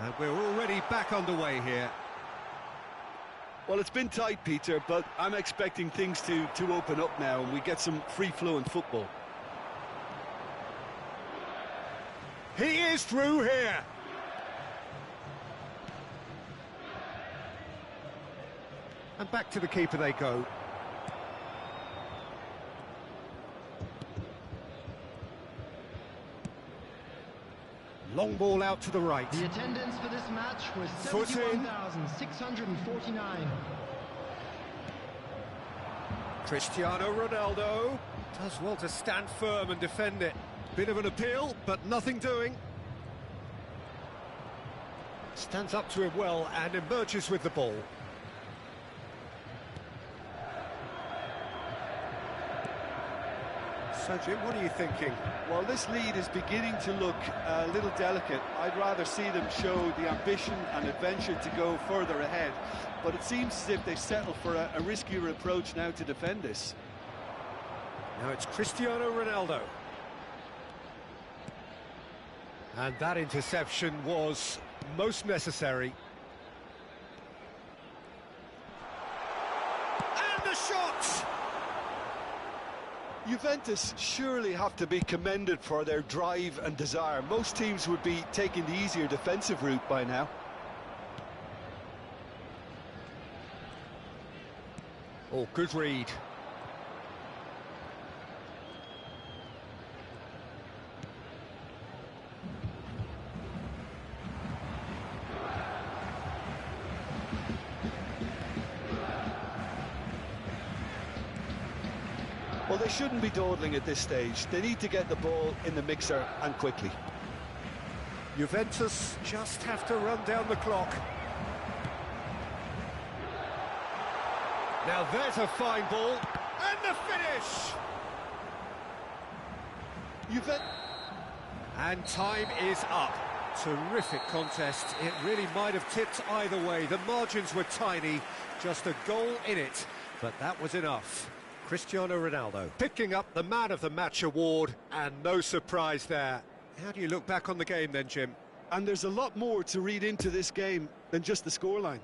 And we're already back underway here. Well, it's been tight, Peter, but I'm expecting things to open up now and we get some free-flowing football. He is through here. And back to the keeper they go. Long ball out to the right. The attendance for this match was Foot in. 71,649. Cristiano Ronaldo does well to stand firm and defend it. Bit of an appeal, but nothing doing. Stands up to him well and emerges with the ball. So, Jim, what are you thinking? Well, this lead is beginning to look a little delicate. I'd rather see them show the ambition and adventure to go further ahead. But it seems as if they settle for a riskier approach now to defend this. Now it's Cristiano Ronaldo. And that interception was most necessary. And the shot! Juventus surely have to be commended for their drive and desire. Most teams would be taking the easier defensive route by now. Oh, good read. Well, they shouldn't be dawdling at this stage. They need to get the ball in the mixer and quickly. Juventus just have to run down the clock. Now there's a fine ball, and the finish! And time is up. Terrific contest. It really might have tipped either way. The margins were tiny, just a goal in it, but that was enough. Cristiano Ronaldo picking up the Man of the Match award, and no surprise there. How do you look back on the game then, Jim? And there's a lot more to read into this game than just the scoreline.